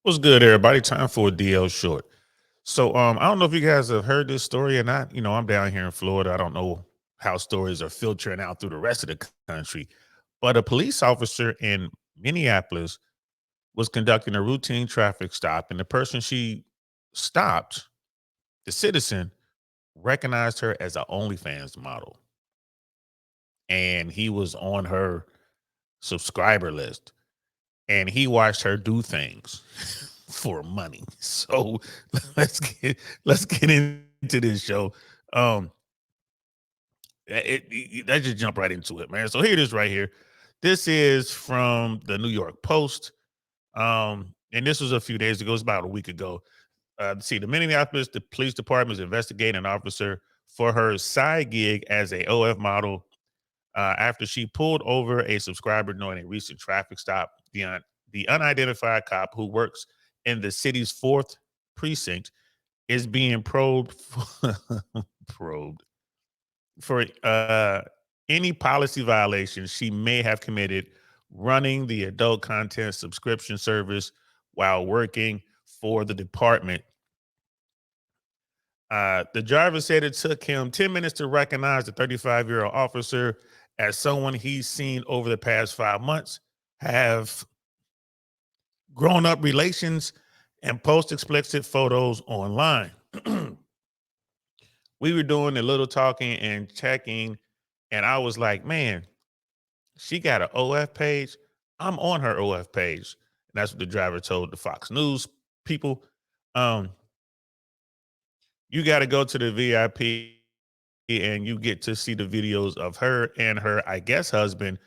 What's good, everybody? Time for a DL short. I don't know if you guys have heard this story or not. I'm down here in Florida. I don't know how stories are filtering out through the rest of the country, but a police officer in Minneapolis was conducting a routine traffic stop, and the person she stopped, the citizen, recognized her as a OnlyFans model, and he was on her subscriber list, and he watched her do things for money. So let's get let's get into this show. Um, let's just jump right into it, man. So here it is, right here. This is from the New York Post, and this was a few days ago. It's about a week ago. The Minneapolis the police department is investigating an officer for her side gig as a OF model after she pulled over a subscriber during a recent traffic stop. The unidentified cop who works in the city's fourth precinct is being probed probed for any policy violations she may have committed running the adult content subscription service while working for the department. The driver said it took him 10 minutes to recognize the 35-year-old officer as someone he's seen over the past 5 months have grown up relations and post explicit photos online. We were doing a little talking and checking, and I was like, man, she got an OF page. I'm on her OF page. And that's what the driver told the Fox News people. Um, you got to go to the VIP and you get to see the videos of her and her, I guess, husband.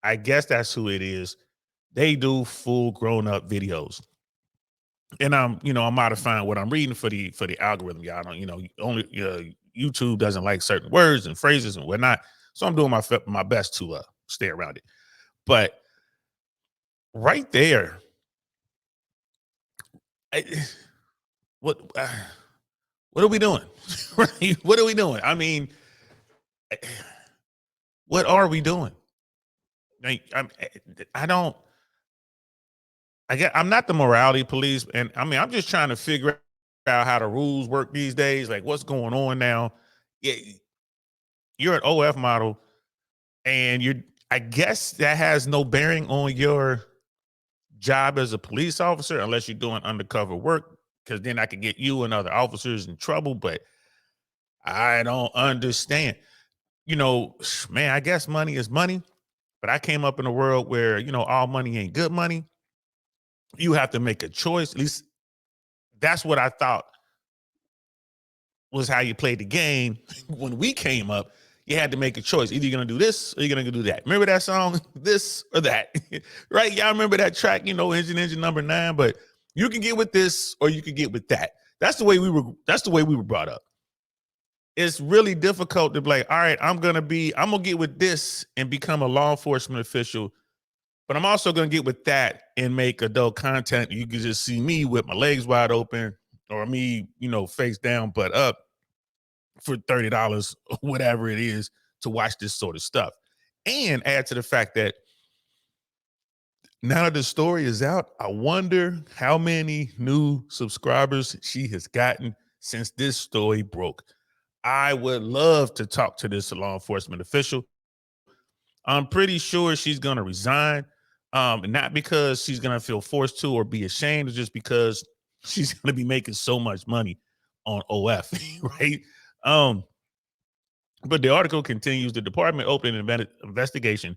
I guess that's who it is. They do full grown up videos. And I'm modifying what I'm reading for the algorithm. Y'all don't, only YouTube doesn't like certain words and phrases and whatnot. So I'm doing my best to stay around it. But right there, I, what what are we doing? Right? What are we doing? I mean, what are we doing? Like, I don't. I'm not the morality police, and I mean, I'm just trying to figure out how the rules work these days. Like, what's going on now? Yeah, you're an OF model, and you're. I guess that has no bearing on your job as a police officer unless you're doing undercover work, because then I could get you and other officers in trouble. But I don't understand. Man, I guess money is money, but I came up in a world where all money ain't good money. You have to make a choice. At least that's what I thought was how you played the game when we came up. You had to make a choice. Either you're gonna do this or you're gonna do that. Remember that song, this or that, right? Y'all remember that track? Engine number 9. But you can get with this or you can get with that. That's the way we were. That's the way we were brought up. It's really difficult to be like, all right, I'm gonna get with this and become a law enforcement official, but I'm also gonna get with that and make adult content. You can just see me with my legs wide open or me, face down, butt up for $30, whatever it is, to watch this sort of stuff. And add to the fact that now that the story is out, I wonder how many new subscribers she has gotten since this story broke. I would love to talk to this law enforcement official. I'm pretty sure she's going to resign. Not because she's going to feel forced to or be ashamed, it's just because she's going to be making so much money on OF, right? Um, but the article continues. The department opened an investigation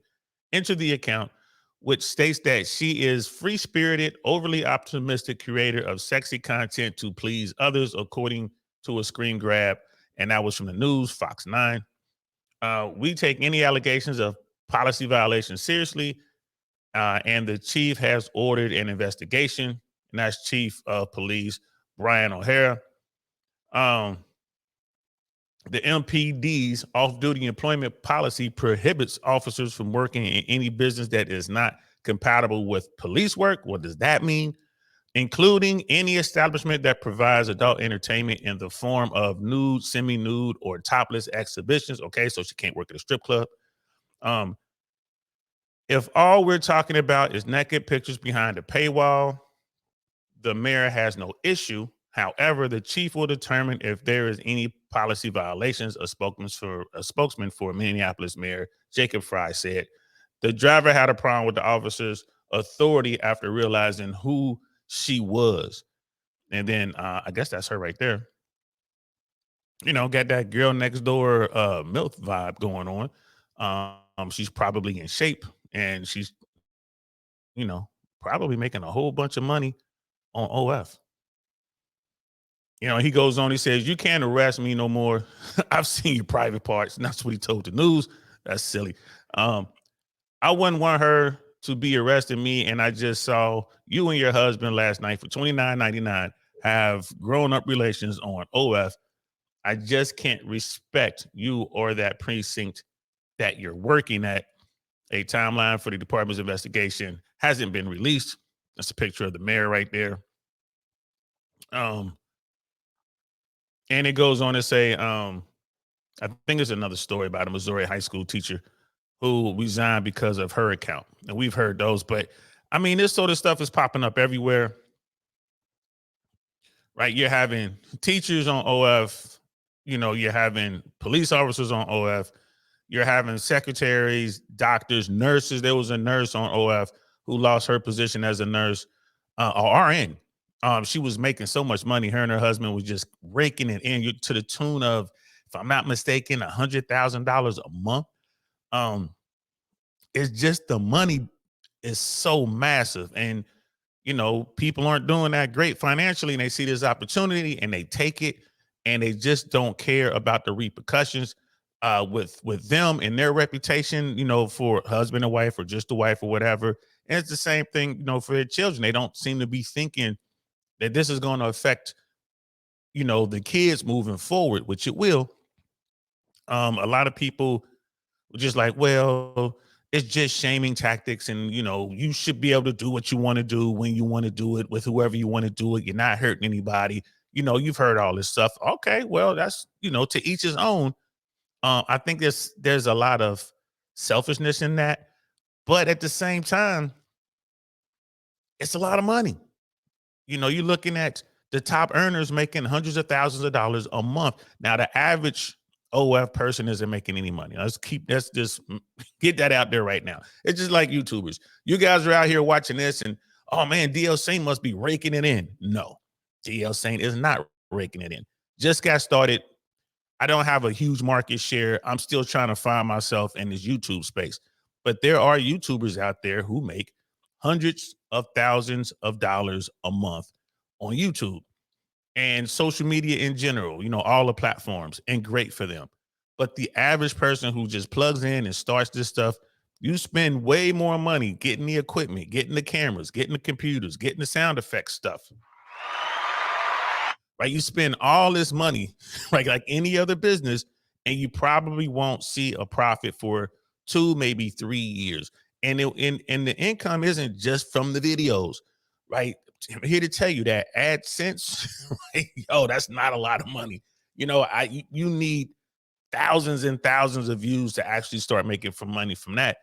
into the account, which states that she is free spirited, overly optimistic curator of sexy content to please others, according to a screen grab. And that was from the news, Fox 9. We take any allegations of policy violations seriously, and the chief has ordered an investigation. And that's Chief of Police Brian O'Hara. Um, the MPD's off-duty employment policy prohibits officers from working in any business that is not compatible with police work. What does that mean? Including any establishment that provides adult entertainment in the form of nude, semi-nude, or topless exhibitions. Okay, so she can't work at a strip club. Um, if all we're talking about is naked pictures behind a paywall, the mayor has no issue. However, the chief will determine if there is any policy violations. A spokesman for Minneapolis Mayor Jacob Fry said the driver had a problem with the officer's authority after realizing who she was. And then I guess that's her right there. Got that girl next door MILF vibe going on. She's probably in shape and she's, you know, probably making a whole bunch of money on OF. He goes on, he says, "You can't arrest me no more. I've seen your private parts." And that's what he told the news. That's silly. Um, I wouldn't want her to be arresting me. And I just saw you and your husband last night for $29.99 have grown up relations on OF. I just can't respect you or that precinct that you're working at. A timeline for the department's investigation hasn't been released. That's a picture of the mayor right there. Um, and it goes on to say, I think it's another story about a Missouri high school teacher who resigned because of her account. And we've heard those, but I mean, this sort of stuff is popping up everywhere, right? You're having teachers on OF, you're having police officers on OF, you're having secretaries, doctors, nurses. There was a nurse on OF who lost her position as a nurse, or RN. She was making so much money. Her and her husband was just raking it in to the tune of, if I'm not mistaken, $100,000 a month. Um, it's just the money is so massive, and people aren't doing that great financially, and they see this opportunity and they take it, and they just don't care about the repercussions with them and their reputation, for husband and wife or just the wife or whatever. And it's the same thing, for their children. They don't seem to be thinking that this is going to affect, the kids moving forward, which it will. A lot of people were just like, well, it's just shaming tactics, and you should be able to do what you want to do when you want to do it with whoever you want to do it. You're not hurting anybody. You've heard all this stuff. Okay, well, that's to each his own. I think there's a lot of selfishness in that, but at the same time, it's a lot of money. You're looking at the top earners making hundreds of thousands of dollars a month. Now, the average OF person isn't making any money. Let's just get that out there right now. It's just like YouTubers. You guys are out here watching this and, oh man, DL Saint must be raking it in. No, DL Saint is not raking it in. Just got started. I don't have a huge market share. I'm still trying to find myself in this YouTube space. But there are YouTubers out there who make hundreds of thousands of dollars a month on YouTube and social media in general, all the platforms, and great for them. But the average person who just plugs in and starts this stuff, you spend way more money getting the equipment, getting the cameras, getting the computers, getting the sound effects stuff. Right? You spend all this money, like any other business, and you probably won't see a profit for 2, maybe 3 years. And the income isn't just from the videos, right? I'm here to tell you that AdSense, right? That's not a lot of money. You need thousands and thousands of views to actually start making money from that.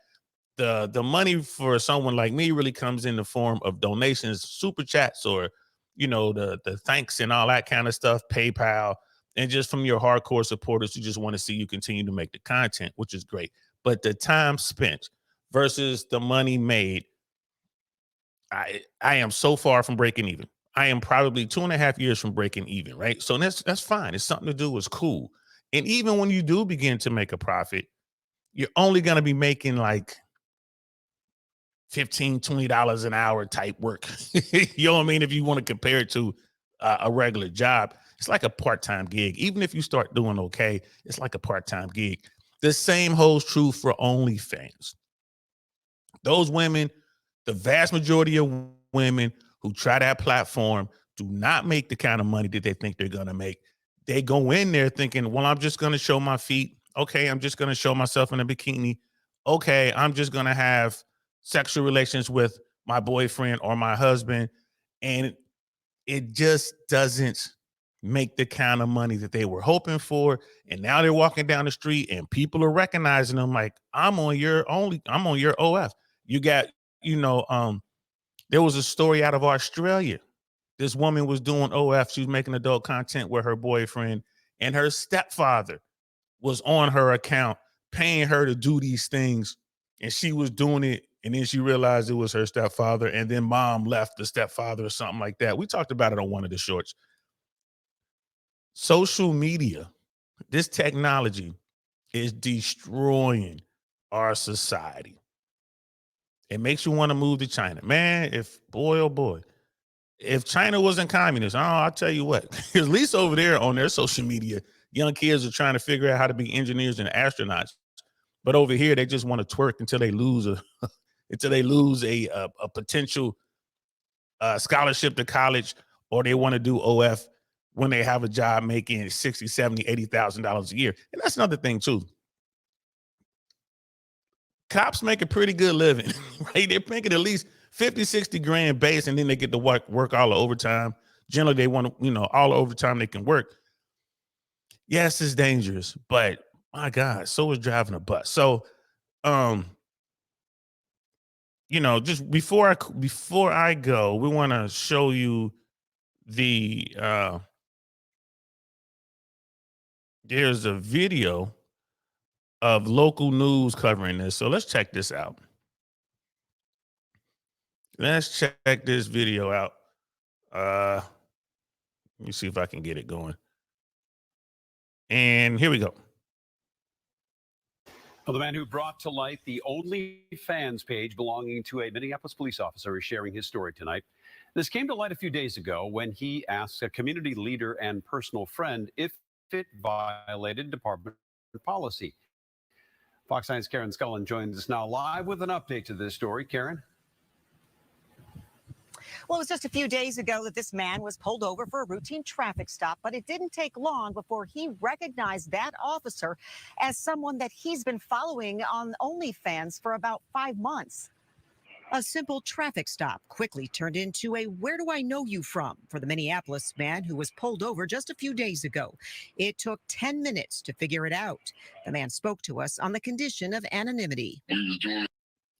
The money for someone like me really comes in the form of donations, super chats, or the thanks and all that kind of stuff, PayPal, and just from your hardcore supporters who just want to see you continue to make the content, which is great. But the time spent versus the money made, I am so far from breaking even. I am probably 2.5 years from breaking even, right? So that's fine. It's something to do. It's cool. And even when you do begin to make a profit, you're only going to be making like $15, $20 an hour type work. You know what I mean? If you want to compare it to a regular job, it's like a part-time gig. Even if you start doing okay, it's like a part-time gig. The same holds true for OnlyFans. Those women, the vast majority of women who try that platform do not make the kind of money that they think they're going to make. They go in there thinking, well, I'm just going to show my feet. Okay, I'm just going to show myself in a bikini. Okay, I'm just going to have sexual relations with my boyfriend or my husband. And it just doesn't make the kind of money that they were hoping for. And now they're walking down the street and people are recognizing them like, I'm on your OF. You got, there was a story out of Australia This woman was doing OF. She was making adult content with her boyfriend, and her stepfather was on her account paying her to do these things, and she was doing it, and then she realized it was her stepfather, and then mom left the stepfather or something like that. We talked about it on one of the shorts. Social media, this technology is destroying our society. It makes you want to move to China. Man, if boy, oh boy, if China wasn't communist, I'll tell you what, at least over there on their social media, young kids are trying to figure out how to be engineers and astronauts. But over here, they just want to twerk until they lose a potential scholarship to college, or they want to do OF when they have a job making $60,000, $70,000, $80,000 a year. And that's another thing too. Cops make a pretty good living, right? They're making at least 50, 60 grand base, and then they get to work all the overtime. Generally, they want to, all the overtime they can work. Yes, it's dangerous, but my God, so is driving a bus. So, just before I go, we want to show you there's a video of local news covering this. So let's check this out. Let's check this video out. Let me see if I can get it going. And here we go. Well, the man who brought to light the OnlyFans page belonging to a Minneapolis police officer is sharing his story tonight. This came to light a few days ago when he asked a community leader and personal friend if it violated department policy. Fox 9's Karen Scullin joins us now live with an update to this story. Karen? Well, it was just a few days ago that this man was pulled over for a routine traffic stop, but it didn't take long before he recognized that officer as someone that he's been following on OnlyFans for about 5 months. A simple traffic stop quickly turned into a "where do I know you from" for the Minneapolis man who was pulled over just a few days ago. It took 10 minutes to figure it out. The man spoke to us on the condition of anonymity.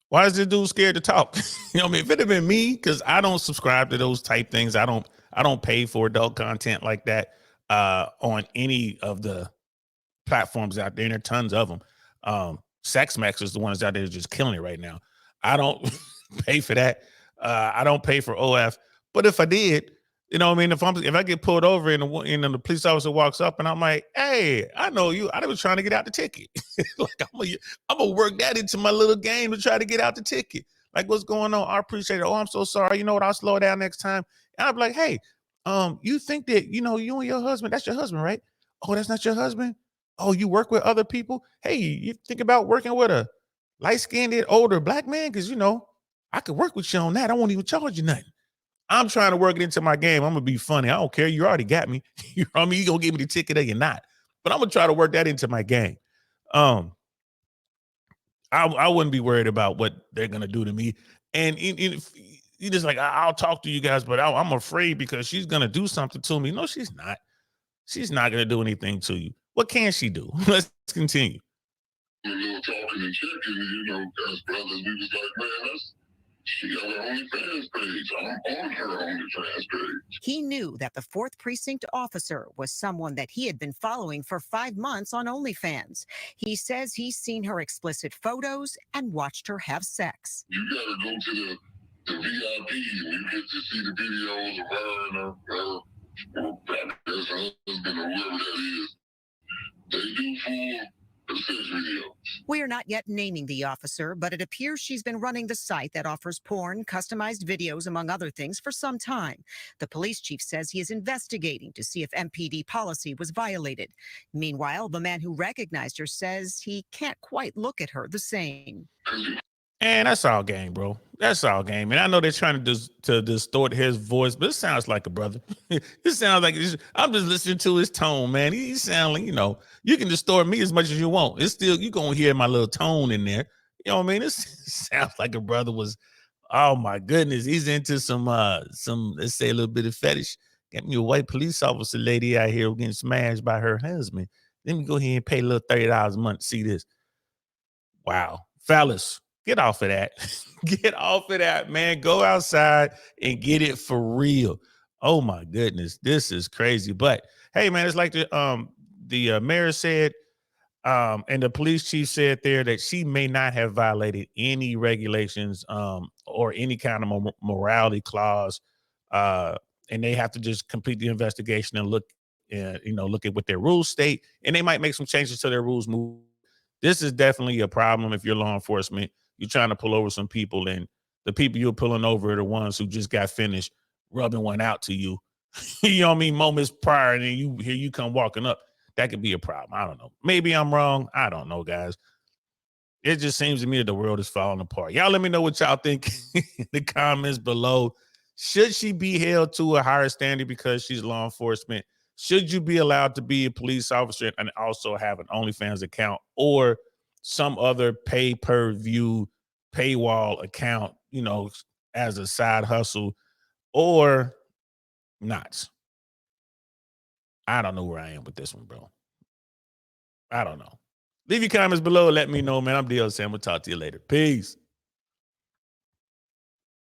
Why is this dude scared to talk? If it had been me, because I don't subscribe to those type things. I don't pay for adult content like that on any of the platforms out there. And there are tons of them. SexMax is the ones out there just killing it right now. I don't pay for that. I don't pay for OF. But if I did, if I get pulled over and the police officer walks up and I'm like, "Hey, I know you. I was trying to get out the ticket." Like I'm gonna work that into my little game to try to get out the ticket. Like, what's going on? I appreciate it. Oh, I'm so sorry. You know what? I'll slow down next time. And I'll be like, "Hey, you think that you and your husband? That's your husband, right? Oh, that's not your husband. Oh, you work with other people. Hey, you think about working with a light-skinned older black man? Because I could work with you on that. I won't even charge you nothing." I'm trying to work it into my game. I'm gonna be funny. I don't care. You already got me. You gonna give me the ticket or you're not. But I'm gonna try to work that into my game. I wouldn't be worried about what they're gonna do to me. And you just like, I'll talk to you guys, but I'm afraid because she's gonna do something to me. No, she's not. She's not gonna do anything to you. What can she do? Let's continue. A little talking and checking, as brothers, we was like, man, she got her OnlyFans page. I'm on her OnlyFans page. He knew that the 4th Precinct officer was someone that he had been following for 5 months on OnlyFans. He says he's seen her explicit photos and watched her have sex. You got to go to the VIP when you get to see the videos of her and her husband or whoever that is. They do full sex videos. We are not yet naming the officer, but it appears she's been running the site that offers porn, customized videos, among other things, for some time. The police chief says he is investigating to see if MPD policy was violated. Meanwhile, the man who recognized her says he can't quite look at her the same. And that's all game, bro. That's all game. And I know they're trying to distort his voice, but it sounds like a brother. It sounds like I'm just listening to his tone, man. He sounds like, you can distort me as much as you want. It's still, you're going to hear my little tone in there. You know what I mean? It sounds like a brother was, oh my goodness. He's into some, let's say a little bit of fetish. Got me a white police officer lady out here getting smashed by her husband. Let me go ahead and pay a little $30 a month to see this. Wow. Fellas, get off of that. Get off of that, man. Go outside and get it for real. Oh my goodness, this is crazy. But hey, man, it's like the mayor said, and the police chief said there that she may not have violated any regulations or any kind of morality clause, and they have to just complete the investigation and look, look at what their rules state, and they might make some changes to their rules. This is definitely a problem if you're law enforcement. You're trying to pull over some people, and the people you're pulling over are the ones who just got finished rubbing one out to you. You know what I mean? Moments prior, and then you come walking up. That could be a problem. I don't know. Maybe I'm wrong. I don't know, guys. It just seems to me that the world is falling apart. Y'all let me know what y'all think in the comments below. Should she be held to a higher standard because she's law enforcement? Should you be allowed to be a police officer and also have an OnlyFans account or some other pay-per-view paywall account, as a side hustle, or not? I don't know where I am with this one, bro. I don't know. Leave your comments below. Let me know, man. I'm DL Sam. We'll talk to you later. Peace.